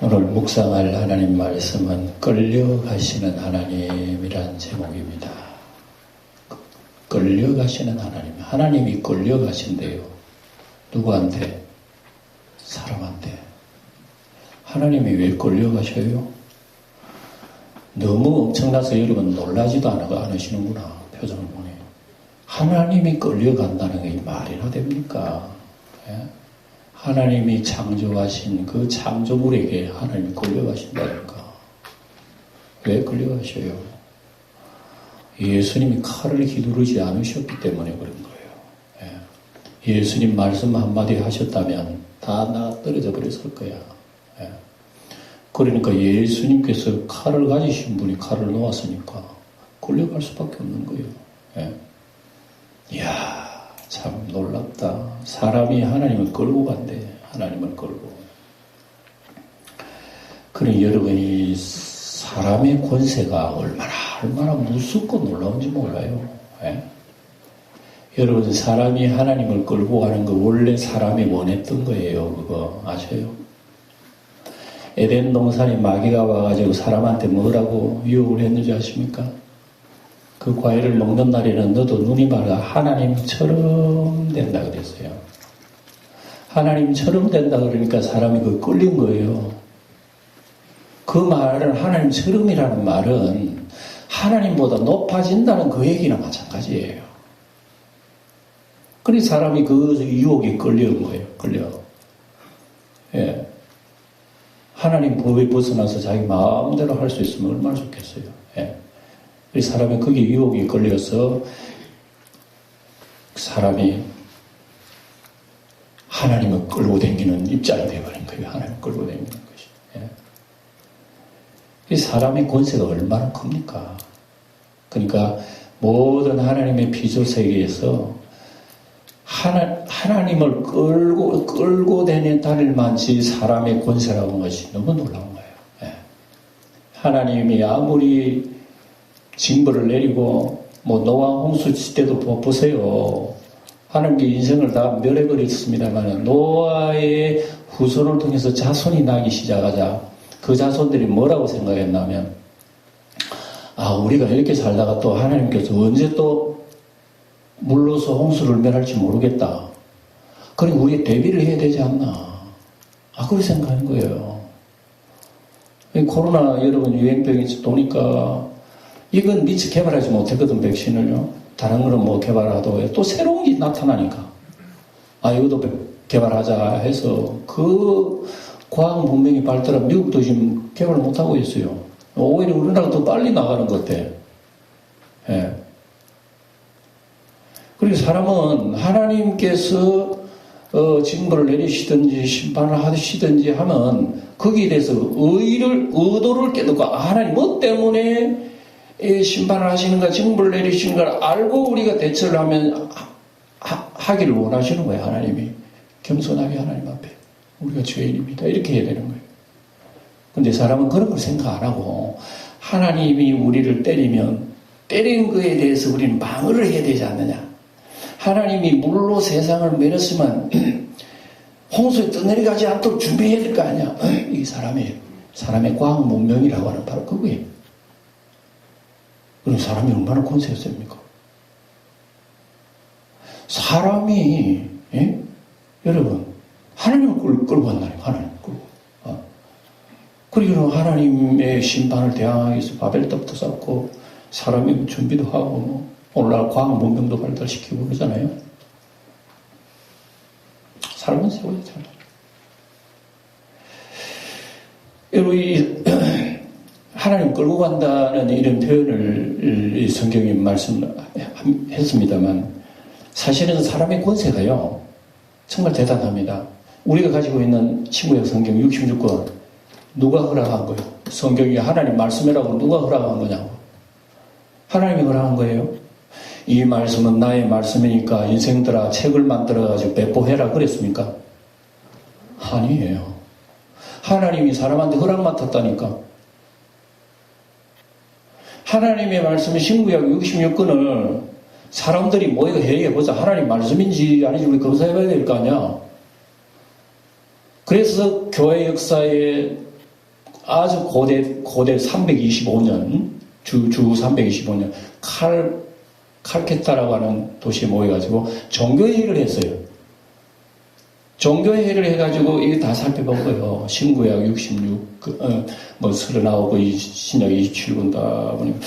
오늘 묵상할 하나님 말씀은 끌려가시는 하나님이란 제목입니다. 끌려가시는 하나님. 하나님이 끌려가신대요. 누구한테? 사람한테. 하나님이 왜 끌려가셔요? 너무 엄청나서 여러분 놀라지도 않으시는구나. 표정을 보니. 하나님이 끌려간다는 게 말이나 됩니까? 예? 하나님이 창조하신 그 창조물에게 하나님이 끌려가신다니까. 왜 끌려가셔요? 예수님이 칼을 휘두르지 않으셨기 때문에 그런 거예요. 예. 예수님 말씀 한마디 하셨다면 다 떨어져 버렸을 거야. 예. 그러니까 예수님께서 칼을 가지신 분이 칼을 놓았으니까 끌려갈 수밖에 없는 거예요. 예. 이야, 참 놀랍다. 사람이 하나님을 끌고 간대. 하나님을 끌고. 그러니 여러분이 사람의 권세가 얼마나 무섭고 놀라운지 몰라요. 예? 여러분, 사람이 하나님을 끌고 가는 거 원래 사람이 원했던 거예요. 그거 아셔요? 에덴 동산에 마귀가 와가지고 사람한테 뭐라고 유혹을 했는지 아십니까? 그 과일을 먹는 날에는 너도 눈이 밝아 하나님처럼 된다 그랬어요. 하나님처럼 된다 그러니까 사람이 그 끌린 거예요. 그 말은 하나님처럼이라는 말은 하나님보다 높아진다는 그 얘기나 마찬가지예요. 그래서 사람이 그 유혹에 끌려온 거예요. 예. 하나님 법에 벗어나서 자기 마음대로 할 수 있으면 얼마나 좋겠어요. 예. 사람이 거기에 유혹에 걸려서 사람이 하나님을 끌고 다니는 입장이 되어버린 거예요. 하나님을 끌고 다니는 것이. 예. 사람의 권세가 얼마나 큽니까? 그러니까 모든 하나님의 피조 세계에서 하나님을 끌고 다닐 만치 사람의 권세라고 하는 것이 너무 놀라운 거예요. 예. 하나님이 아무리 징벌을 내리고 노아 홍수 시대도 보세요. 하나님께 인생을 다 멸해버렸습니다만 노아의 후손을 통해서 자손이 나기 시작하자 그 자손들이 뭐라고 생각했냐면 우리가 이렇게 살다가 또 하나님께서 언제 또 물로서 홍수를 멸할지 모르겠다. 그러니 우리 대비를 해야 되지 않나. 그렇게 생각하는 거예요. 코로나 여러분 유행병이 도니까 이건 미처 개발하지 못했거든, 백신을요. 다른 거는 뭐 개발하도 또 새로운 게 나타나니까. 이것도 개발하자 해서 그 과학 문명이 발달한 미국도 지금 개발을 못하고 있어요. 오히려 우리나라가 더 빨리 나가는 것 같아. 예. 그리고 사람은 하나님께서 징벌을 내리시든지 심판을 하시든지 하면 거기에 대해서 의도를 깨닫고 하나님 뭐 때문에 심판을 하시는가 징벌을 내리시는 걸 알고 우리가 대처를 하면 하기를 원하시는 거예요. 하나님이 겸손하게 하나님 앞에 우리가 죄인입니다 이렇게 해야 되는 거예요. 근데 사람은 그런 걸 생각 안 하고 하나님이 우리를 때리면 때린 거에 대해서 우리는 방어를 해야 되지 않느냐. 하나님이 물로 세상을 멸했으면 홍수에 떠내려가지 않도록 준비해야 될 거 아니야. 이 사람의 과학 문명이라고 하는 바로 그거예요. 그럼 사람이 얼마나 권세가 셉니까? 사람이, 예? 여러분, 하나님을 끌고 간다니까, 하나님을 끌고. 그리고 하나님의 심판을 대항하기 위해서 바벨탑도 쌓고, 사람이 준비도 하고, 오늘날 과학 문명도 발달시키고 그러잖아요. 사람은 세워야 되잖아요. 여러분, 하나님 끌고 간다는 이런 표현을 성경에 말씀했습니다만 사실은 사람의 권세가요 정말 대단합니다. 우리가 가지고 있는 신구약 성경 66권 누가 허락한 거예요? 성경이 하나님 말씀이라고 누가 허락한 거냐고. 하나님이 허락한 거예요. 이 말씀은 나의 말씀이니까 인생들아 책을 만들어가지고 배포해라 그랬습니까? 아니에요. 하나님이 사람한테 허락 맡았다니까. 하나님의 말씀인 신구약 66권을 사람들이 모여 회의해보자. 하나님 말씀인지 아닌지 우리 검사해봐야 될 거 아니야. 그래서 교회 역사에 아주 고대 325년, 주 325년, 칼케타라고 하는 도시에 모여가지고 종교회의를 했어요. 종교회의를 해가지고 이게 다 살펴본 거예요. 신구약 36, 39, 신약 27권 다 보니까,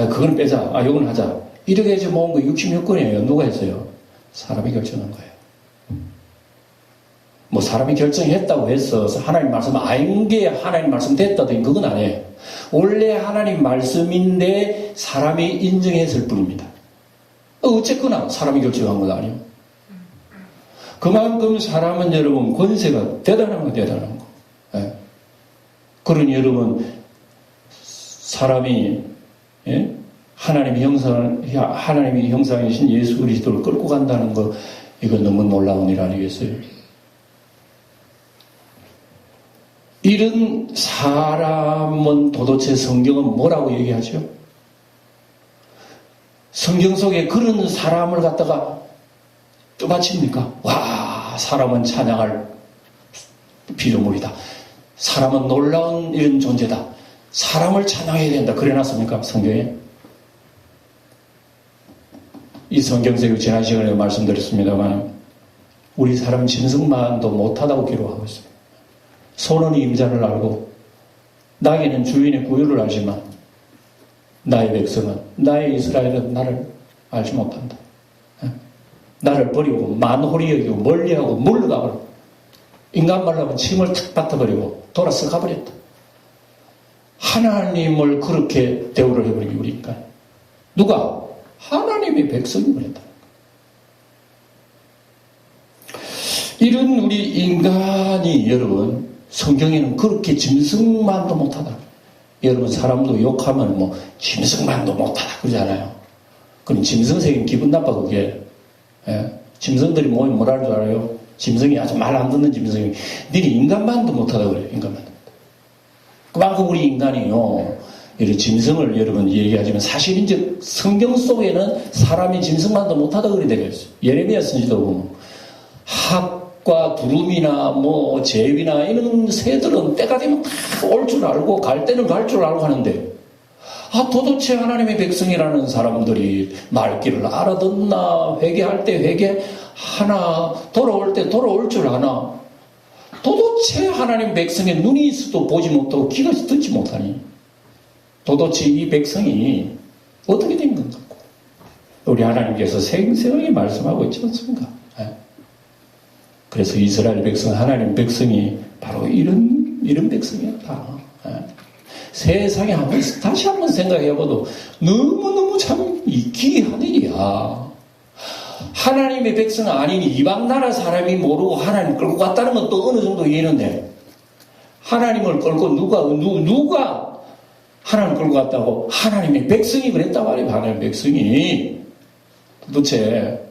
그건 빼자. 요건 하자. 이렇게 해서 모은 거 66권이에요. 누가 했어요? 사람이 결정한 거예요. 뭐 사람이 결정했다고 해서 하나님 말씀 아닌 게 하나님 말씀 됐다더니 그건 아니에요. 원래 하나님 말씀인데 사람이 인정했을 뿐입니다. 어쨌거나 사람이 결정한 건 아니에요. 그만큼 사람은 여러분 권세가 대단한 거 대단한 거. 예. 그러니 여러분 사람이 예? 하나님의 형상이신 예수 그리스도를 끌고 간다는 거 이건 너무 놀라운 일 아니겠어요? 이런 사람은 도대체 성경은 뭐라고 얘기하죠? 성경 속에 그런 사람을 갖다가 떠받칩니까? 와, 사람은 찬양할 피조물이다. 사람은 놀라운 이런 존재다. 사람을 찬양해야 된다. 그래 놨습니까? 성경에? 이 성경책을 지난 시간에 말씀드렸습니다만 우리 사람 짐승만도 못하다고 기록하고 있습니다. 소는 임자를 알고 나귀는 주인의 구유를 알지만 나의 백성은 나의 이스라엘은 나를 알지 못한다. 나를 버리고 만홀히 여기고 멀리하고 물러가버리고 인간 말로 하면 침을 탁 뱉어버리고 돌아서 가버렸다. 하나님을 그렇게 대우를 해버리기 우리 인간. 누가? 하나님의 백성이 그랬다. 이런 우리 인간이 여러분 성경에는 그렇게 짐승만도 못하다. 여러분 사람도 욕하면 뭐 짐승만도 못하다 그러잖아요. 그럼 짐승 새끼는 기분 나빠 그게. 예? 짐승들이 뭐라 할 줄 알아요? 짐승이 아주 말 안 듣는 짐승이 니네 인간만도 못하다 그래요. 인간만도. 그만큼 우리 인간이요. 이런 짐승을 여러분 얘기하지만 사실 이제 성경 속에는 사람이 짐승만도 못하다 그래 되겠어요. 예레미야 선지도 보면 학과 두루미나 뭐 제비나 이런 새들은 때가 되면 다 올 줄 알고 갈 때는 갈 줄 알고 하는데 도대체 하나님의 백성이라는 사람들이 말귀를 알아듣나 회개할 때 회개하나 돌아올 때 돌아올 줄 아나 도대체 하나님 백성의 눈이 있어도 보지 못하고 귀가 듣지 못하니 도대체 이 백성이 어떻게 된 건가? 우리 하나님께서 생생하게 말씀하고 있지 않습니까? 그래서 이스라엘 백성, 하나님 백성이 바로 이런 백성이었다. 세상에 다시 한번 생각해봐도 너무너무 참 기이한 일이야. 하나님의 백성은 아닌 이방 나라 사람이 모르고 하나님 끌고 갔다는 건 또 어느 정도 이해는데 하나님을 끌고 누가 하나님 끌고 갔다고 하나님의 백성이 그랬단 말이에요. 하나님의 백성이 도대체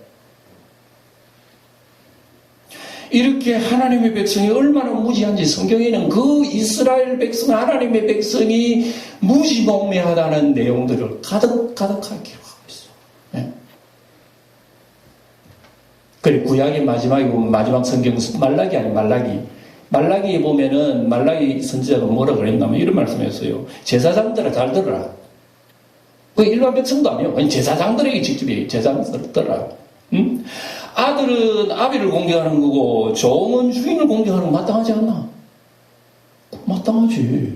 이렇게 하나님의 백성이 얼마나 무지한지 성경에는 그 이스라엘 백성 하나님의 백성이 무지몽매하다는 내용들을 가득하게 기록하고 있어. 네? 그래 구약의 마지막에 보면 마지막 성경 말라기 아니 말라기에 보면은 말라기 선지자가 뭐라 그랬냐면 이런 말씀했어요. 제사장들아 잘 들어라. 그 일반 백성도 아니에요. 제사장들에게 직접 제사장들 들어라. 응? 아들은 아비를 공경하는 거고 종은 주인을 공경하는 거 마땅하지 않나? 마땅하지.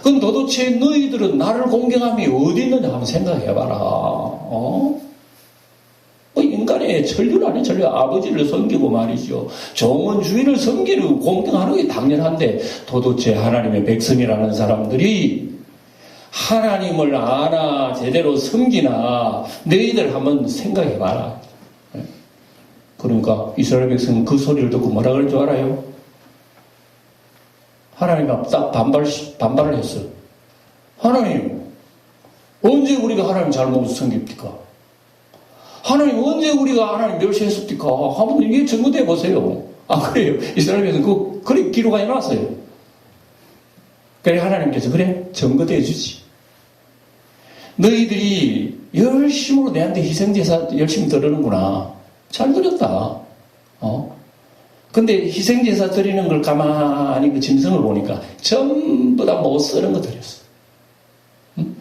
그럼 도대체 너희들은 나를 공경함이 어디 있느냐 한번 생각해봐라. 인간의 천륜 아닌 천륜 아버지를 섬기고 말이죠. 종은 주인을 섬기고 공경하는 게 당연한데 도대체 하나님의 백성이라는 사람들이 하나님을 아나 제대로 섬기나 너희들 한번 생각해봐라. 그러니까 이스라엘 백성은 그 소리를 듣고 뭐라 그럴 줄 알아요? 하나님 앞에 딱 반발을 했어. 하나님, 언제 우리가 하나님 잘못 섬깁니까? 하나님, 언제 우리가 하나님 멸시했습니까? 한번 이게 증거돼 보세요. 그래요. 이스라엘 백성은 그래 기록해 놨어요. 그래, 하나님께서 그래, 증거돼 주지. 너희들이 열심으로 내한테 희생제사 열심히 드리는구나. 잘 드렸다. 근데 희생제사 드리는 걸 가만히 그 짐승을 보니까 전부 다 못 쓰는 거 드렸어. 응?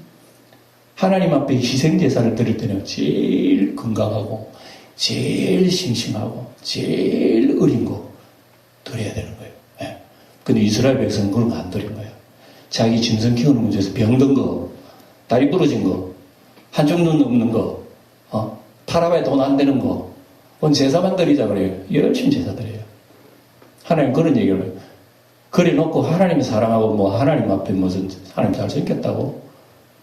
하나님 앞에 희생제사를 드릴 때는 제일 건강하고 제일 싱싱하고 제일 어린 거 드려야 되는 거예요. 예. 근데 이스라엘 백성은 그런 거 안 드린 거예요. 자기 짐승 키우는 문제에서 병든 거, 다리 부러진 거, 한쪽 눈 없는 거, 팔아봐야 돈 안 되는 거, 제사만 드리자 그래요. 열심히 제사 드려요. 하나님 그런 얘기를 해요. 그래 놓고 하나님 사랑하고 뭐 하나님 앞에 무슨 하나님 잘생겼다고?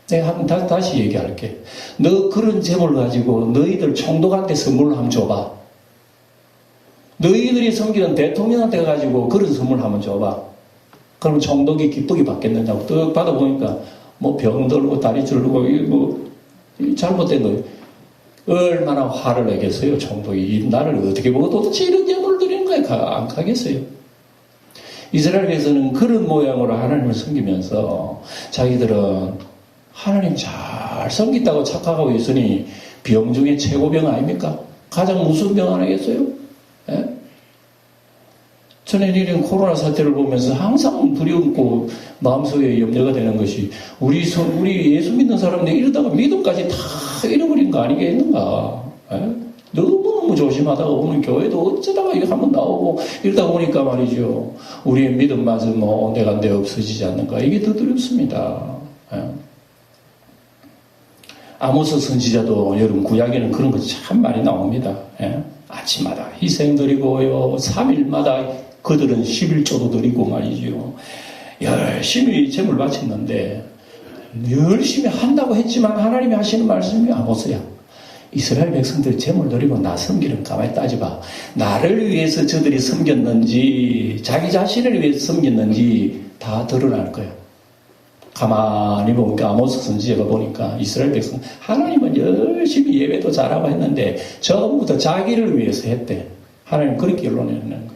내가 한번 다시 얘기할게. 너 그런 재물 가지고 너희들 총독한테 선물을 한번 줘봐. 너희들이 섬기는 대통령한테 가지고 그런 선물 한번 줘봐. 그럼 총독이 기쁘게 받겠느냐고. 또 받아보니까 뭐 병들고 다리 줄고 뭐 잘못된 거예요. 얼마나 화를 내겠어요, 총독이. 나를 어떻게 보고 도대체 이런 예물을 드리는 거야? 안 가겠어요. 이스라엘에서는 그런 모양으로 하나님을 섬기면서 자기들은 하나님 잘 섬긴다고 착각하고 있으니 병 중에 최고 병 아닙니까? 가장 무슨 병 하나겠어요? 예? 전에 이런 코로나 사태를 보면서 항상 두려움고 마음속에 염려가 되는 것이 우리 예수 믿는 사람들 이러다가 믿음까지 다 잃어버린 거 아니겠는가? 예? 너무너무 조심하다가 오늘 교회도 어쩌다가 이거 한번 나오고 이러다 보니까 말이죠. 우리의 믿음마저 뭐 온데간데 없어지지 않는가? 이게 더 두렵습니다. 예? 아모스 선지자도 여러분 구약에는 그런 거 참 많이 나옵니다. 예? 아침마다 희생드리고요. 3일마다 그들은 11조도 드리고 말이죠. 열심히 제물 바쳤는데 열심히 한다고 했지만 하나님이 하시는 말씀이 아모스야. 이스라엘 백성들 제물 드리고 나 섬기는 가만히 따져봐. 나를 위해서 저들이 섬겼는지 자기 자신을 위해서 섬겼는지 다 드러날 거야. 가만히 보니까 아모스 선지자가 보니까 이스라엘 백성 하나님은 열심히 예배도 잘하고 했는데 전부 다 자기를 위해서 했대. 하나님 그렇게 결론내는 거예요.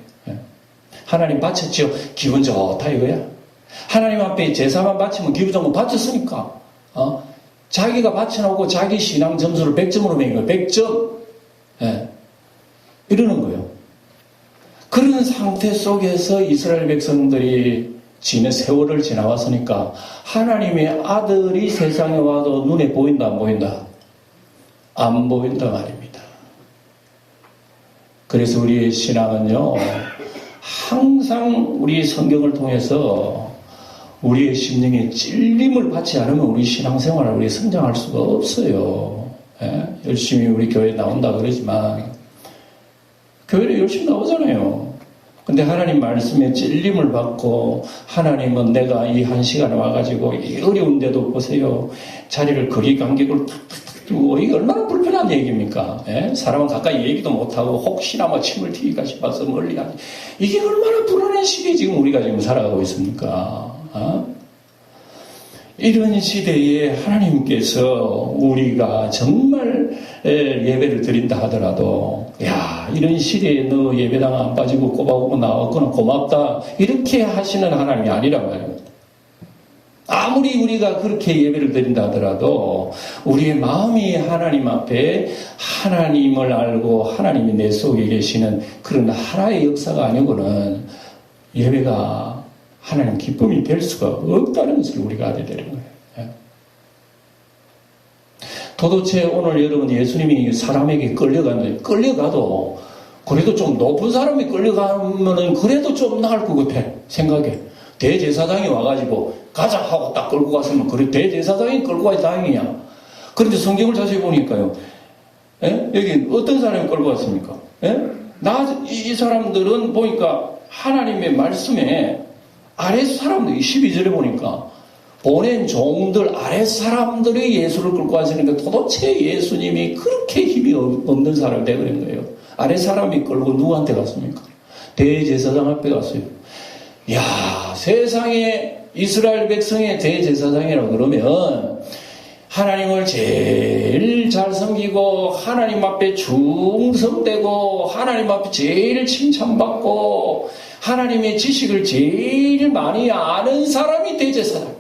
하나님 바쳤죠. 기분 좋다 이거야. 하나님 앞에 제사만 바치면 기분 좋은 거 바쳤으니까 자기가 바쳐놓고 자기 신앙 점수를 100점으로 매긴 거예요. 100점. 예. 이러는 거예요. 그런 상태 속에서 이스라엘 백성들이 지난 세월을 지나왔으니까 하나님의 아들이 세상에 와도 눈에 보인다 안 보인다? 안 보인다 말입니다. 그래서 우리의 신앙은요 항상 우리 성경을 통해서 우리의 심령에 찔림을 받지 않으면 우리 신앙생활을 우리 성장할 수가 없어요. 예? 열심히 우리 교회에 나온다 그러지만 교회에 열심히 나오잖아요. 근데 하나님 말씀에 찔림을 받고 하나님은 내가 이 한 시간에 와가지고 이 어려운데도 보세요. 자리를 거리 간격을 탁탁탁 두고 이게 얼마나 불편한 얘기입니까? 예? 사람은 가까이 얘기도 못하고 혹시나 뭐 침을 튀기까 싶어서 멀리 하지. 이게 얼마나 불안한 시기에 지금 우리가 지금 살아가고 있습니까? 이런 시대에 하나님께서 우리가 정말 예배를 드린다 하더라도 야 이런 시대에 너 예배당 안 빠지고 꼬박꼬박 나왔구나 고맙다 이렇게 하시는 하나님이 아니란 말입니다. 아무리 우리가 그렇게 예배를 드린다 하더라도 우리의 마음이 하나님 앞에 하나님을 알고 하나님이 내 속에 계시는 그런 하나의 역사가 아니고는 예배가 하나님 기쁨이 될 수가 없다는 것을 우리가 알아야 되는 거예요. 도대체 오늘 여러분 예수님이 사람에게 끌려가도 그래도 좀 높은 사람이 끌려가면은 그래도 좀 나을 것 같아 생각해. 대제사장이 와가지고 가자 하고 딱 끌고 갔으면 그래 대제사장이 끌고 가야 다행이야. 그런데 성경을 자세히 보니까요. 여기 어떤 사람이 끌고 왔습니까? 이 사람들은 보니까 하나님의 말씀에 아랫 사람들 12절에 보니까 보낸 종들 아랫 사람들이 예수를 끌고 왔으니까 도대체 예수님이 그렇게 힘이 없는 사람이 되어버린 거예요. 아랫 사람이 끌고 누구한테 갔습니까? 대제사장 앞에 갔어요. 이야 세상에 이스라엘 백성의 대제사장이라고 그러면 하나님을 제일 잘 섬기고 하나님 앞에 충성되고 하나님 앞에 제일 칭찬받고 하나님의 지식을 제일 많이 아는 사람이 대제사장.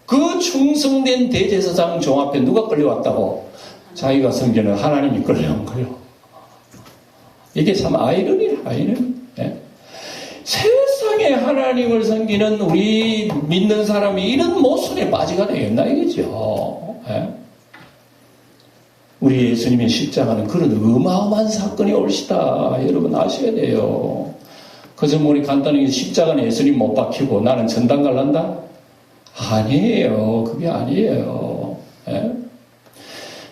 그 충성된 대제사장 종 앞에 누가 끌려왔다고? 자기가 섬기는 하나님이 끌려온 거예요. 이게 참 아이러니. 예? 세상에 하나님을 섬기는 우리 믿는 사람이 이런 모순에 빠지가 되겠나 이거죠. 예? 우리 예수님의 십자가는 그런 어마어마한 사건이 올시다. 여러분 아셔야 돼요. 그래서 우리 간단하게 십자가는 예수님 못 박히고 나는 전당 갈란다? 아니에요. 그게 아니에요. 예?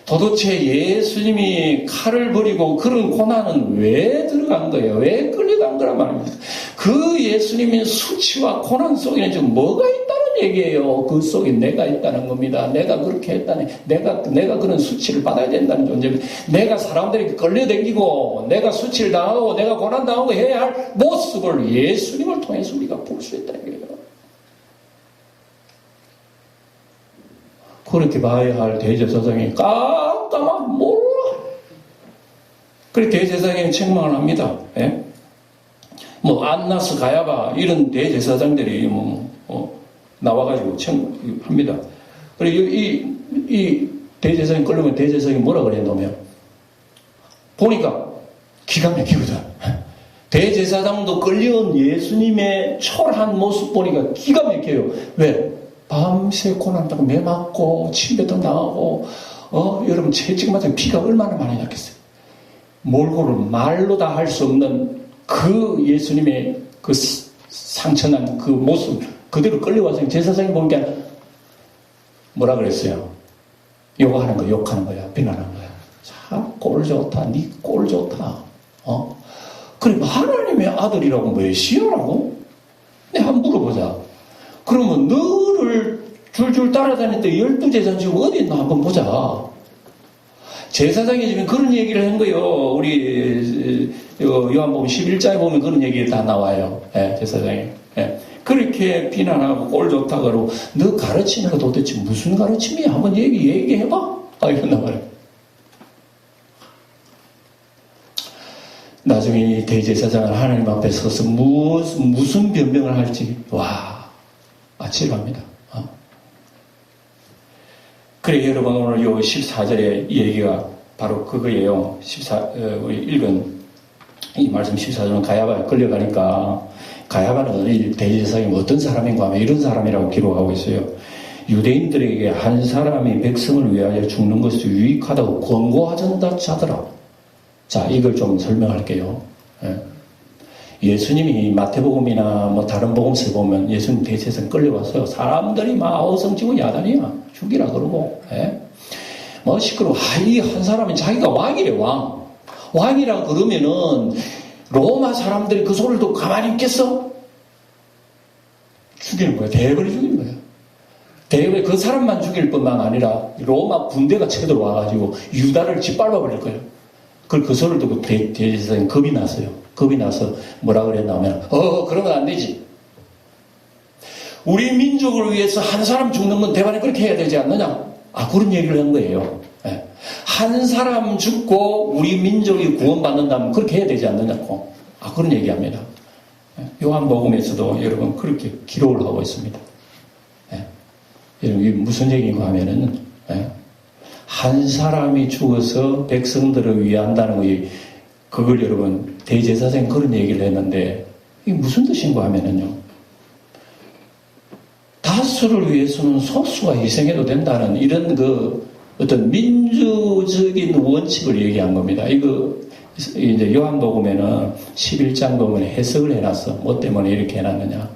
도대체 예수님이 칼을 버리고 그런 고난은 왜 들어간 거예요? 왜 끌려간 거란 말입니다. 그 예수님의 수치와 고난 속에는 지금 뭐가 있다는 얘기예요. 그 속에 내가 있다는 겁니다. 내가 그렇게 했다는, 내가 그런 수치를 받아야 된다는 존재입니다. 내가 사람들에게 끌려다니고, 내가 수치를 당하고, 내가 고난 당하고 해야 할 모습을 예수님을 통해서 우리가 볼 수 있다는 거예요. 그렇게 봐야 할 대제사장이 깜깜한 몰라. 그래 대제사장이 책망을 합니다. 예? 뭐 안나스 가야바 이런 대제사장들이 나와가지고 책합니다. 그리고 이 대제사장이 끌려면 대제사장이 뭐라 그래 놓으면 보니까 기가 막히거든. 대제사장도 끌려온 예수님의 초라한 모습 보니까 기가 막혀요. 왜? 밤새 고난다고 매 맞고 침뱉어 나가고 여러분 채찍 맞아 피가 얼마나 많이 났겠어요. 몰골을 말로 다 할 수 없는 그 예수님의 그 상처난 그 모습 그대로 끌려와서 제사장이 보니까 뭐라 그랬어요? 욕하는 거야 비난하는 거야. 참 꼴 좋다 니 꼴 좋다. 그래 하나님의 아들이라고 메시아라고? 내가 한번 물어보자. 그러면 너를 줄줄 따라다닐 때 12제사장 지금 어디 있나 한번 보자. 제사장이 지금 그런 얘기를 한 거예요. 우리 요한복음 11장에 보면 그런 얘기 다 나와요. 예, 제사장이. 예. 그렇게 비난하고 꼴 좋다 그러고 너 가르치는 거 도대체 무슨 가르침이야? 한번 얘기해봐. 이런단 말이에요. 나중에 이 대제사장은 하나님 앞에 서서 무슨 변명을 할지 아찔합니다. 그래 여러분 오늘 요 14절의 얘기가 바로 그거예요. 우리 읽은 이 말씀 14절은 가야바에 끌려가니까 가야바는 이 대제사장이 어떤 사람인가 하면 이런 사람이라고 기록하고 있어요. 유대인들에게 한 사람이 백성을 위하여 죽는 것이 유익하다고 권고하자더라. 자 이걸 좀 설명할게요. 예수님이 마태복음이나 뭐 다른 복음서에 보면 예수님 대제사장 끌려와서 사람들이 막 어성치고 야단이야. 죽이라 그러고, 뭐 시끄러워. 이 한 사람이 자기가 왕이래, 왕. 왕이라 그러면은 로마 사람들이 그 소리를 듣고 가만히 있겠어? 죽이는 거야. 대거리 죽이는 거야. 대거리 그 사람만 죽일 뿐만 아니라 로마 군대가 쳐들어와가지고 유다를 짓밟아 버릴 거예요. 그 소리를 듣고 대제사장이 겁이 났어요. 겁이 나서 뭐라 그랬냐면 그러면 안 되지. 우리 민족을 위해서 한 사람 죽는 건 대반에 그렇게 해야 되지 않느냐? 그런 얘기를 한 거예요. 한 사람 죽고 우리 민족이 구원받는다면 그렇게 해야 되지 않느냐고. 그런 얘기합니다. 요한복음에서도 여러분 그렇게 기록을 하고 있습니다. 여러분 이게 무슨 얘기인가 하면은 한 사람이 죽어서 백성들을 위해 한다는 거예요. 그걸 여러분 대제사장이 그런 얘기를 했는데 이게 무슨 뜻인가 하면은요. 다수를 위해서는 소수가 희생해도 된다는 이런 어떤 민주적인 원칙을 얘기한 겁니다. 이거 이제 요한복음에는 11장 보면 해석을 해놨어. 뭐 때문에 이렇게 해놨느냐.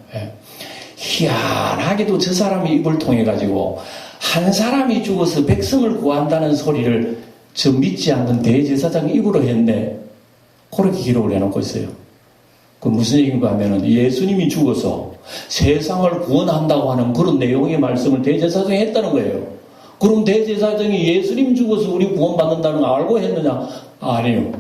희한하게도 저 사람의 입을 통해 가지고 한 사람이 죽어서 백성을 구한다는 소리를 저 믿지 않는 대제사장 입으로 했네. 그렇게 기록을 해놓고 있어요. 그 무슨 얘기인가 하면은 예수님이 죽어서 세상을 구원한다고 하는 그런 내용의 말씀을 대제사장이 했다는 거예요. 그럼 대제사장이 예수님 죽어서 우리 구원받는다는 거 알고 했느냐? 아니요.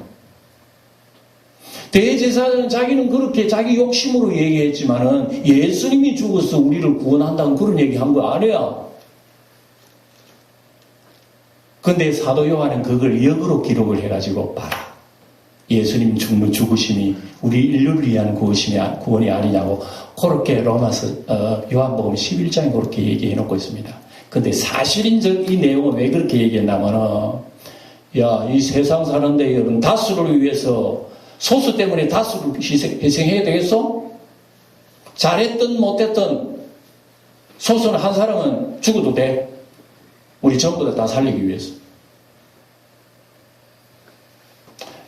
대제사장은 자기는 그렇게 자기 욕심으로 얘기했지만은 예수님이 죽어서 우리를 구원한다는 그런 얘기 한 거 아니야. 근데 사도 요한은 그걸 역으로 기록을 해가지고 봐라. 예수님 죽으심이 우리 인류를 위한 구원이 아니냐고 그렇게 로마서 요한복음 11장에 그렇게 얘기해 놓고 있습니다. 근데 사실인적 이 내용은 왜 그렇게 얘기했냐면은 이 세상 사는데 여러분 다수를 위해서 소수 때문에 다수를 희생해야 되겠어? 잘했든 못했든 소수는 한 사람은 죽어도 돼. 우리 전부 다 살리기 위해서.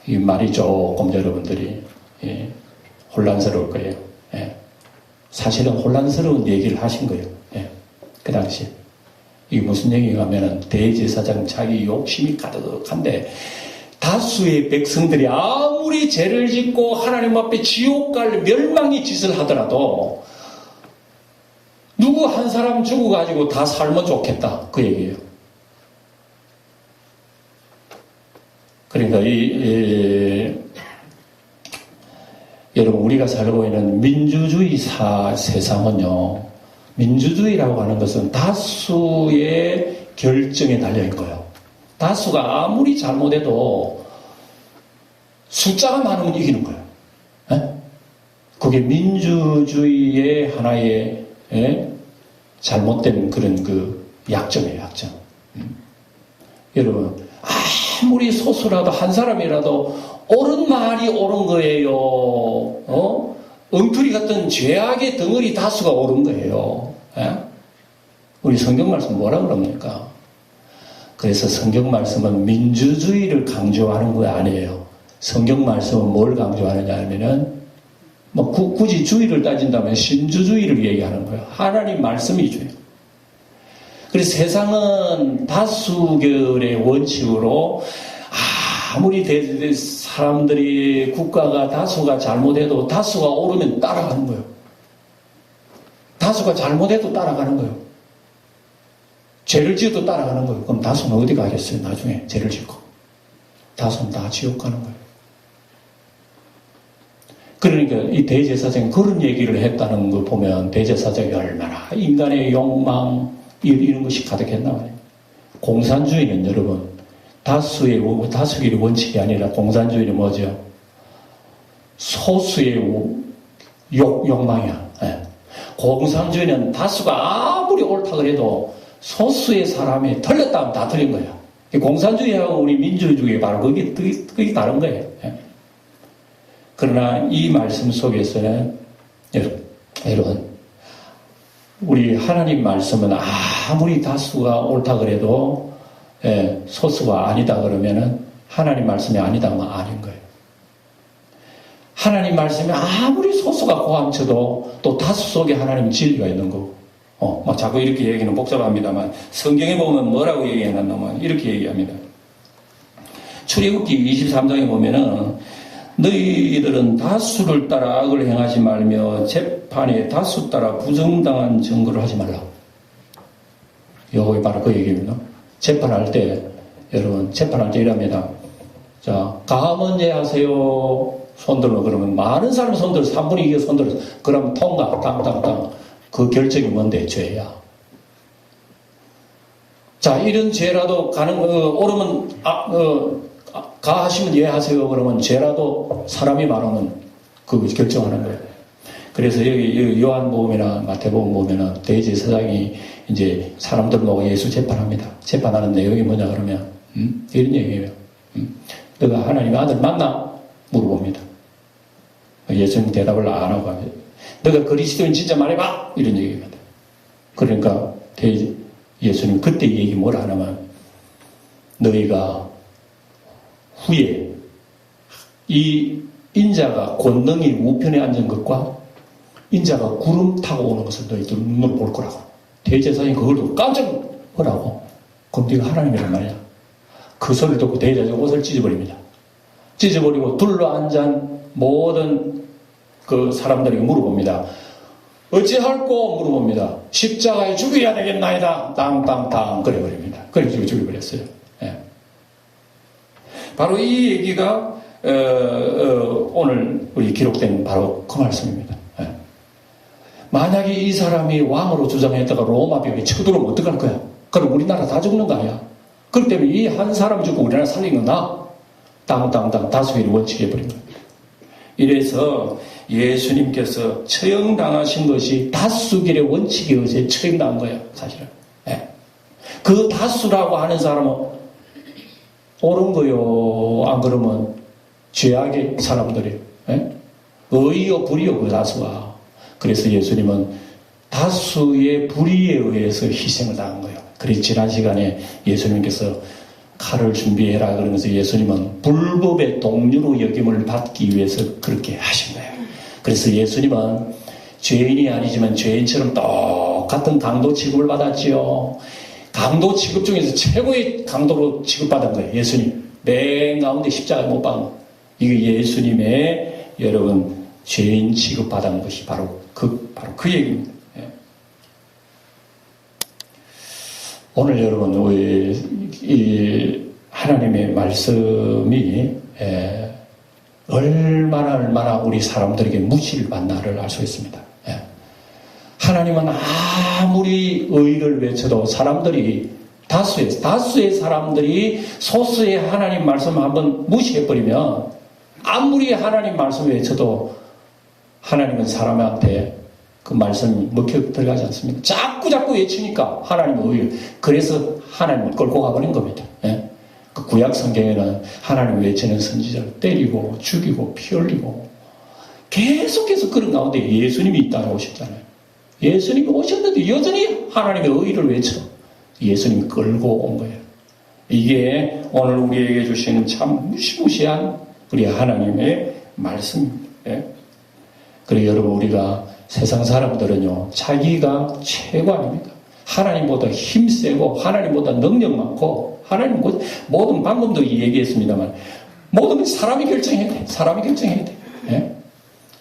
이 말이 조금 여러분들이 혼란스러울 거예요. 예. 사실은 혼란스러운 얘기를 하신 거예요. 예. 그 당시에. 이게 무슨 얘기가 하면은 대제사장 자기 욕심이 가득한데 다수의 백성들이 아무리 죄를 짓고 하나님 앞에 지옥 갈 멸망의 짓을 하더라도 누구 한 사람 죽어가지고 다 살면 좋겠다. 그 얘기예요. 그러니까 여러분 우리가 살고 있는 민주주의 세상은요. 민주주의라고 하는 것은 다수의 결정에 달려있는 거예요. 다수가 아무리 잘못해도 숫자가 많으면 이기는 거예요. 에? 그게 민주주의의 하나의 잘못된 그런 그 약점이에요, 약점. 여러분, 아무리 소수라도 한 사람이라도 옳은 말이 옳은 거예요. 엉터리 같은 죄악의 덩어리 다수가 옳은 거예요. 에? 우리 성경 말씀 뭐라 그럽니까? 그래서 성경 말씀은 민주주의를 강조하는 거 아니에요. 성경 말씀은 뭘 강조하느냐 하면은 뭐 굳이 주의를 따진다면 신주주의를 얘기하는 거예요. 하나님 말씀이 주예요. 그래서 세상은 다수결의 원칙으로 아무리 사람들이 국가가 다수가 잘못해도 다수가 옳으면 따라가는 거예요. 다수가 잘못해도 따라가는 거예요. 죄를 지어도 따라가는 거예요. 그럼 다수는 어디 가겠어요? 나중에 죄를 짓고. 다수는 다 지옥 가는 거예요. 그러니까 이 대제사장이 그런 얘기를 했다는 거 보면 대제사장이 얼마나 인간의 욕망 이런 것이 가득했나 봐요. 공산주의는 여러분 다수결의 원칙이 아니라 공산주의는 뭐죠? 소수의 욕망이야. 네. 공산주의는 다수가 아무리 옳다 그래도 소수의 사람이 틀렸다 하면 다 틀린 거야. 공산주의하고 우리 민주주의 바로 그게 다른 거예요. 네. 그러나 이 말씀 속에서는 여러분 우리 하나님 말씀은 아무리 다수가 옳다 그래도 소수가 아니다 그러면은 하나님 말씀이 아니다 하면 아닌 거예요. 하나님 말씀이 아무리 소수가 고함쳐도 또 다수 속에 하나님 진리가 있는 거고 막 자꾸 이렇게 얘기는 복잡합니다만 성경에 보면 뭐라고 얘기해놨냐면 이렇게 얘기합니다. 출애굽기 23장에 보면은 너희들은 다수를 따라 악을 행하지 말며 재판에 다수 따라 부정당한 증거를 하지 말라. 요거 바로 그 얘기입니다. 재판할 때 여러분 재판할 때 이랍니다. 자, 가문제 하세요. 손들어 그러면 많은 사람 손들어 3분의 2가 손들어 그러면 통과 땅땅땅 그 결정이 뭔데? 죄야. 자, 이런 죄라도 오르면 가하시면 예 하세요. 그러면 죄라도 사람이 말하면 그 결정하는 거예요. 그래서 여기 요한복음이나 마태복음 보면은 대제사장이 이제 사람들 보고 예수 재판합니다. 재판하는 내용이 뭐냐 그러면 이런 얘기예요. 너가 하나님의 아들 맞나? 물어봅니다. 예수님 대답을 안 하고 합니다. 너가 그리스도인 진짜 말해봐! 이런 얘기입니다. 그러니까 예수님 그때 얘기 뭘 하냐면 너희가 후에 이 인자가 권능이 우편에 앉은 것과 인자가 구름 타고 오는 것을 너희들 눈으로 볼 거라고. 대제사장이 그걸 듣고 깜짝 놀라고. 그럼 네가 하나님이란 말이야. 그 소리를 듣고 대제사장이 옷을 찢어버립니다. 찢어버리고 둘러앉은 모든 그 사람들에게 물어봅니다. 어찌할꼬 물어봅니다. 십자가에 죽여야 되겠나이다. 땅땅땅 그래버립니다. 그래서 죽여버렸어요. 예. 바로 이 얘기가 오늘 우리 기록된 바로 그 말씀입니다. 예. 만약에 이 사람이 왕으로 주장했다가 로마 병에 쳐들어오면 어떡할 거야? 그럼 우리나라 다 죽는 거 아니야? 그렇기 때문에 이 한 사람 죽고 우리나라 살린 건 나? 땅땅땅 다수결이 원칙해 버린 거야. 이래서 예수님께서 처형당하신 것이 다수결의 원칙에 의해 처형당한 거예요. 사실은. 예. 그 다수라고 하는 사람은 옳은 거요. 안 그러면 죄악의 사람들이. 예? 의요 불의요 그 다수가. 그래서 예수님은 다수의 불의에 의해서 희생을 당한 거예요. 그래서 지난 시간에 예수님께서 칼을 준비해라 그러면서 예수님은 불법의 동류로 여김을 받기 위해서 그렇게 하신 거예요. 그래서 예수님은 죄인이 아니지만 죄인처럼 똑같은 강도 취급을 받았지요. 강도 취급 중에서 최고의 강도로 취급받은 거예요. 예수님. 맨 가운데 십자가에 못 박은 거예요. 이게 예수님의 여러분 죄인 취급받은 것이 바로 그 얘기입니다. 예. 오늘 여러분 우리 이 하나님의 말씀이 얼마나 우리 사람들에게 무시를 받나를 알 수 있습니다. 예. 하나님은 아무리 의를 외쳐도 사람들이 다수의 사람들이 소수의 하나님 말씀을 한번 무시해버리면 아무리 하나님 말씀을 외쳐도 하나님은 사람한테 그 말씀이 먹혀 들어가지 않습니까? 자꾸 외치니까 하나님의 의를. 그래서 하나님을 끌고 가버린 겁니다. 예? 그 구약 성경에는 하나님 외치는 선지자를 때리고 죽이고 피 흘리고 계속해서 그런 가운데 예수님이 따라오셨잖아요. 예수님이 오셨는데 여전히 하나님의 의를 외쳐 예수님이 끌고 온 거예요. 이게 오늘 우리에게 주시는 참 무시무시한 우리 하나님의 말씀입니다. 예? 그리고 여러분 우리가 세상 사람들은요 자기가 최고 아닙니까? 하나님보다 힘세고 하나님보다 능력 많고 하나님 모든 방금도 얘기했습니다만 모든 사람이 결정해야 돼. 사람이 결정해야 돼. 예?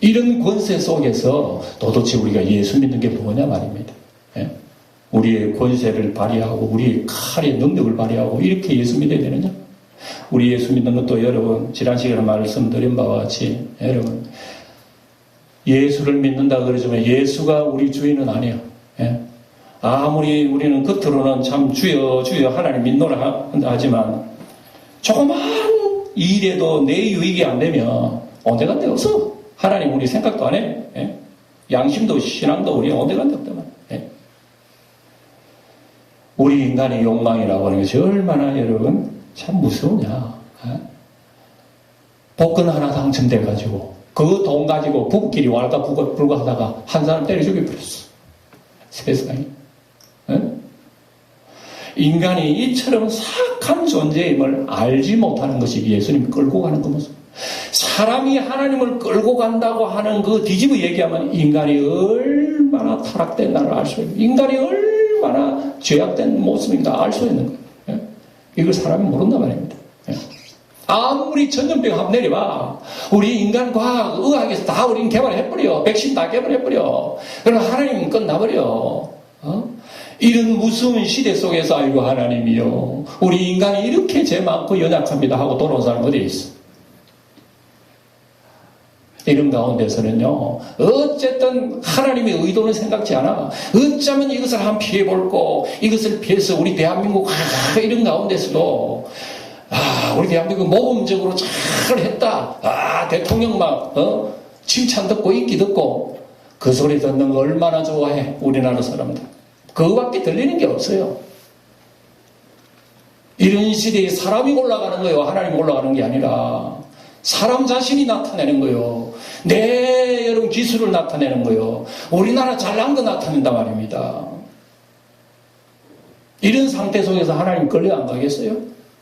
이런 권세 속에서 도대체 우리가 예수 믿는 게 뭐냐 말입니다. 예? 우리의 권세를 발휘하고 우리의 칼의 능력을 발휘하고 이렇게 예수 믿어야 되느냐? 우리 예수 믿는 것도 여러분 지난 시간에 말씀드린 바와 같이 여러분 예수를 믿는다 그러지만 예수가 우리 주인은 아니에요. 예? 아무리 우리는 겉으로는 참 주여 하나님 믿노라 하지만 조그만 일에도 내 유익이 안 되면 온데 간데 없어. 하나님 우리 생각도 안 해. 예? 양심도 신앙도 우리 온데 간데 없다만. 예? 우리 인간의 욕망이라고 하는 것이 얼마나 여러분 참 무서우냐. 예? 복권 하나 당첨돼가지고 그 돈 가지고 부부끼리 왈가불가 하다가 한 사람 때려 죽여버렸어. 세상에. 예? 인간이 이처럼 사악한 존재임을 알지 못하는 것이 예수님이 끌고 가는 그 모습. 사람이 하나님을 끌고 간다고 하는 그 뒤집어 얘기하면 인간이 얼마나 타락된 나를 알 수 있는 거예요. 인간이 얼마나 죄악된 모습인가 알 수 있는 거예요. 예? 이걸 사람이 모른단 말입니다. 예? 아무리 전염병 한번 내려봐. 우리 인간 과학, 의학에서 다 우리는 개발해버려. 백신 다 개발해버려. 그럼 하나님은 끝나버려. 이런 무서운 시대 속에서 아이고 하나님이요. 우리 인간이 이렇게 죄 많고 연약합니다 하고 돌아온 사람 어디에 있어? 이런 가운데서는요, 어쨌든 하나님의 의도는 생각지 않아. 어쩌면 이것을 한번 피해볼고, 이것을 피해서 우리 대한민국, 이런 가운데서도, 우리 대한민국 모범적으로 잘 했다. 대통령 칭찬 듣고 인기 듣고, 그 소리 듣는 거 얼마나 좋아해, 우리나라 사람들. 그거밖에 들리는 게 없어요. 이런 시대에 사람이 올라가는 거예요. 하나님 올라가는 게 아니라. 사람 자신이 나타내는 거예요. 내 여러분 기술을 나타내는 거예요. 우리나라 잘난 거 나타낸단 말입니다. 이런 상태 속에서 하나님 끌려 안 가겠어요?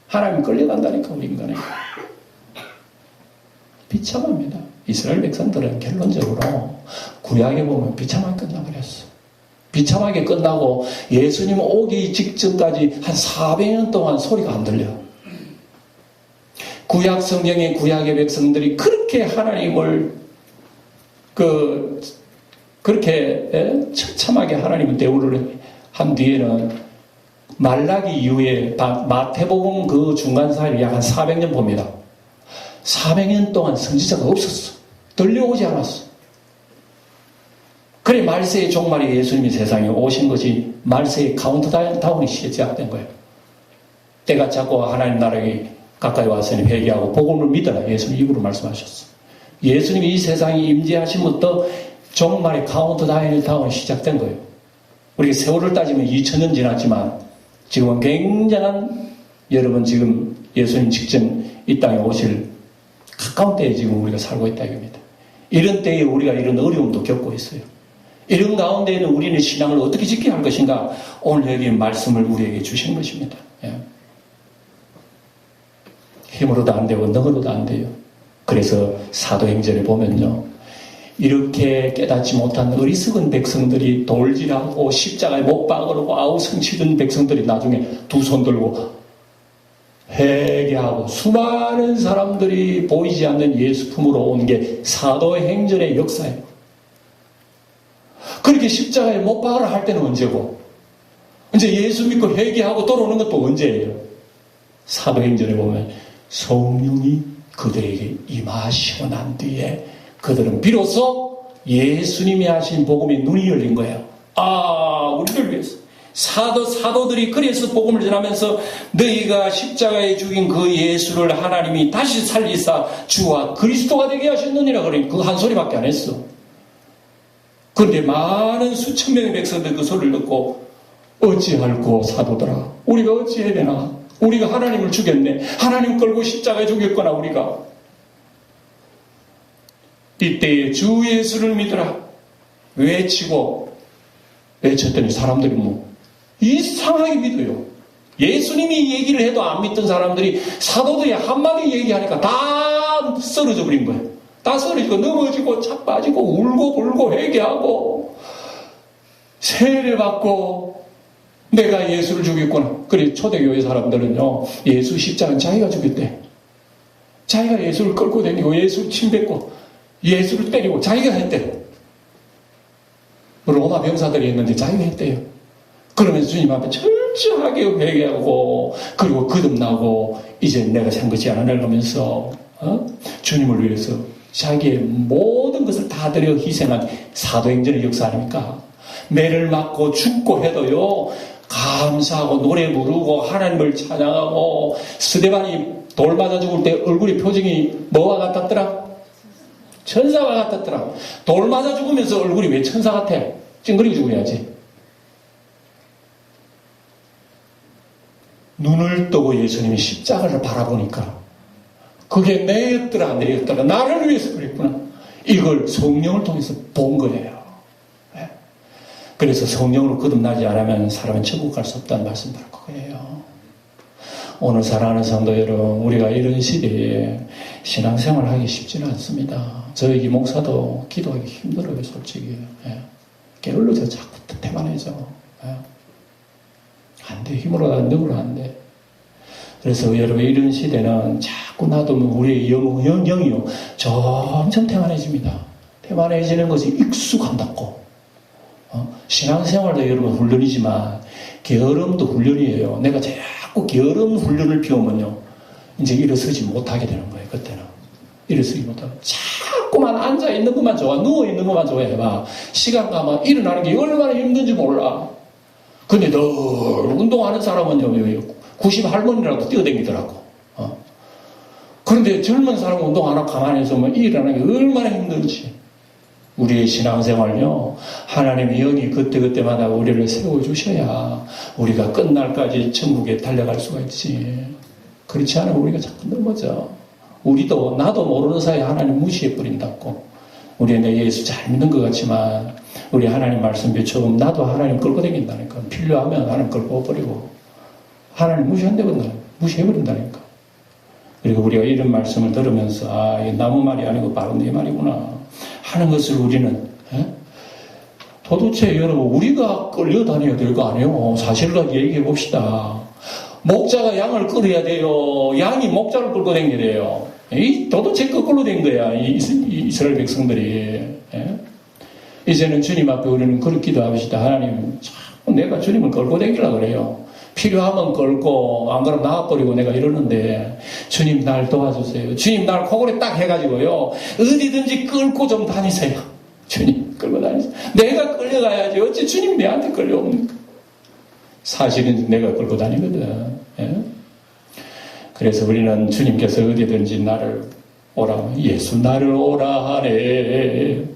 하나님 끌려간다니까 우리 인간에. 비참합니다. 이스라엘 백성들은 결론적으로 구약에 보면 비참하게 끝나버렸어. 비참하게 끝나고 예수님 오기 직전까지 한 400년 동안 소리가 안 들려. 구약 성경의 구약의 백성들이 그렇게 하나님을 그렇게 처참하게 하나님을 대우를 한 뒤에는 말라기 이후에 마태복음 그 중간 사이를 약 한 400년 봅니다. 400년 동안 선지자가 없었어. 들려오지 않았어. 그래 말세의 종말에 예수님이 세상에 오신 것이 말세의 카운트다운이 시작된 거예요. 때가 차고 하나님 나라에 가까이 왔으니 회개하고 복음을 믿어라. 예수님 입으로 말씀하셨어. 예수님이 이 세상에 임재하심부터 종말의 카운트다운이 시작된 거예요. 우리가 세월을 따지면 2000년 지났지만 지금은 굉장한 여러분 지금 예수님 직전 이 땅에 오실 안타까운 때에 지금 우리가 살고 있다 이겁니다. 이런 때에 우리가 이런 어려움도 겪고 있어요. 이런 가운데에는 우리는 신앙을 어떻게 지켜야 할 것인가? 오늘 여기 말씀을 우리에게 주시는 것입니다. 예. 힘으로도 안 되고 능으로도 안 돼요. 그래서 사도행전에 보면요, 이렇게 깨닫지 못한 어리석은 백성들이 돌질하고 십자가에 못 박으려고 아우성치던 백성들이 나중에 두 손 들고 회개하고 수많은 사람들이 보이지 않는 예수 품으로 온 게 사도행전의 역사예요. 그렇게 십자가에 못 박으라 할 때는 언제고, 이제 예수 믿고 회개하고 돌아오는 것도 언제예요? 사도행전에 보면 성령이 그들에게 임하시고 난 뒤에 그들은 비로소 예수님이 하신 복음에 눈이 열린 거예요. 우리를 위해서. 사도들이 그래서 복음을 전하면서 너희가 십자가에 죽인 그 예수를 하나님이 다시 살리사 주와 그리스도가 되게 하셨느니라 그러니 그 한 소리밖에 안 했어. 그런데 많은 수천 명의 백성들 그 소리를 듣고 어찌할꼬 사도들아, 우리가 어찌해야 되나? 우리가 하나님을 죽였네. 하나님 끌고 십자가에 죽였거나 우리가. 이때에 주 예수를 믿으라 외치고 외쳤더니 사람들이 이상하게 믿어요. 예수님이 얘기를 해도 안 믿던 사람들이 사도들이 한마디 얘기하니까 다 쓰러져 버린 거예요. 다 쓰러지고 넘어지고 자빠지고 울고 불고 회개하고 세례받고 내가 예수를 죽였구나. 그래 초대교회 사람들은요, 예수 십자가는 자기가 죽였대. 자기가 예수를 끌고 다니고 예수를 침뱉고 예수를 때리고 자기가 했대. 로마 병사들이 했는데 자기가 했대요. 그러면서 주님 앞에 철저하게 회개하고 그리고 거듭나고 이제 내가 산 것이 아니라 그러면서 주님을 위해서 자기의 모든 것을 다 들여 희생한 사도행전의 역사 아닙니까? 매를 맞고 죽고 해도요, 감사하고 노래 부르고 하나님을 찬양하고, 스데반이 돌 맞아 죽을 때 얼굴의 표정이 뭐와 같았더라? 천사와 같았더라. 돌 맞아 죽으면서 얼굴이 왜 천사 같아? 찡그리고 죽어야지. 눈을 뜨고 예수님이 십자가를 바라보니까 그게 내였더라 나를 위해서 그랬구나. 이걸 성령을 통해서 본 거예요. 그래서 성령으로 거듭나지 않으면 사람은 천국 갈 수 없다는 말씀 드릴 거예요. 오늘 사랑하는 성도 여러분, 우리가 이런 시대에 신앙생활 하기 쉽지는 않습니다. 저희 목사도 기도하기 힘들어요, 솔직히. 게을러져 자꾸 태만해져. 안 돼. 힘으로 안 되고 안 돼. 그래서 여러분, 이런 시대는 자꾸 놔두면 우리의 영이요 점점 태만해집니다. 태만해지는 것이 익숙한다고. 신앙생활도 여러분 훈련이지만 게으름도 훈련이에요. 내가 자꾸 게으름 훈련을 피우면요, 이제 일어서지 못하게 되는 거예요. 그때는 일어서지 못하고 자꾸만 앉아있는 것만 좋아, 누워있는 것만 좋아해봐. 시간 가면 일어나는 게 얼마나 힘든지 몰라. 근데 늘 운동하는 사람은요 90 할머니라도 뛰어다니더라고. 그런데 젊은 사람은 운동 안 하고 가만히 있으면 일어나는 게 얼마나 힘든지. 우리의 신앙생활요, 하나님의 영이 그때그때마다 우리를 세워주셔야 우리가 끝날까지 천국에 달려갈 수가 있지. 그렇지 않으면 우리가 자꾸 넘어져. 나도 모르는 사이에 하나님 무시해버린다고. 우리는 내 예수 잘 믿는 것 같지만 우리 하나님 말씀 비춰보면 나도 하나님 끌고 다닌다니까. 필요하면 하나님 끌고 버리고 하나님 무시해버린다니까. 그리고 우리가 이런 말씀을 들으면서 이게 나무 말이 아니고 바로 내 말이구나 하는 것을 우리는, 도대체 여러분, 우리가 끌려다녀야 될 거 아니에요? 사실과 얘기해 봅시다. 목자가 양을 끌어야 돼요. 양이 목자를 끌고 다녀야 돼요. 도대체 거꾸로 된 거야, 이스라엘 백성들이. 이제는 주님 앞에 우리는 그렇게 기도합시다. 하나님, 자꾸 내가 주님을 끌고 다니려고 그래요. 필요하면 끌고, 안 그러면 나가버리고 내가 이러는데, 주님 날 도와주세요. 주님 날 코골이 딱 해가지고요, 어디든지 끌고 좀 다니세요. 주님 끌고 다니세요. 내가 끌려가야지. 어찌 주님이 내한테 끌려옵니까? 사실은 내가 끌고 다니거든. 그래서 우리는 주님께서 어디든지 나를 오라, 예수 나를 오라 하네.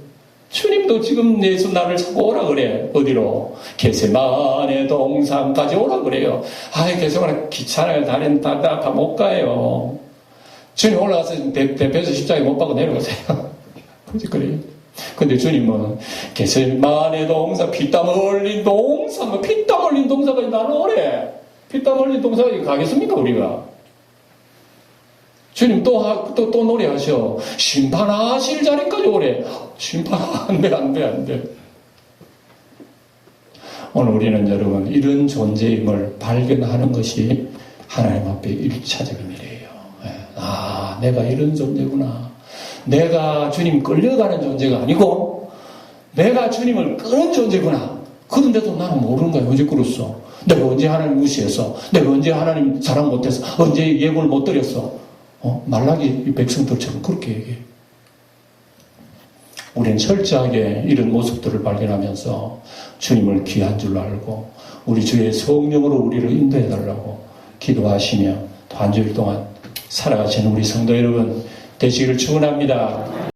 주님도 지금 예수 나를 찾고 오라 그래. 어디로? 겟세마네 동산까지 오라 그래요. 게세마네 귀찮아요. 다른 답답하 못 가요. 주님 올라가서 대표에서 십자가에 못 박고 내려오세요. 그지 그래요. 근데 주님은 겟세마네 동산, 피땀 흘린 동산, 뭐 피땀 흘린 동산가 나는 오래. 피땀 흘린 동산가 가겠습니까, 우리가? 주님 또 노래하셔. 심판하실 자리까지 오래. 심판, 안 돼. 오늘 우리는 여러분, 이런 존재임을 발견하는 것이 하나님 앞에 1차적인 일이에요. 아, 내가 이런 존재구나. 내가 주님 끌려가는 존재가 아니고 내가 주님을 끄는 존재구나. 그런데도 나는 모르는 거야. 언제 끌었어? 내가 언제 하나님 무시했어? 내가 언제 하나님 사랑 못했어? 언제 예물을 못 드렸어? 말라기 백성들처럼 그렇게 얘기해. 우리는 철저하게 이런 모습들을 발견하면서 주님을 귀한 줄 알고 우리 주의 성령으로 우리를 인도해달라고 기도하시며 또 한 주일 동안 살아가시는 우리 성도 여러분 되시기를 축원합니다.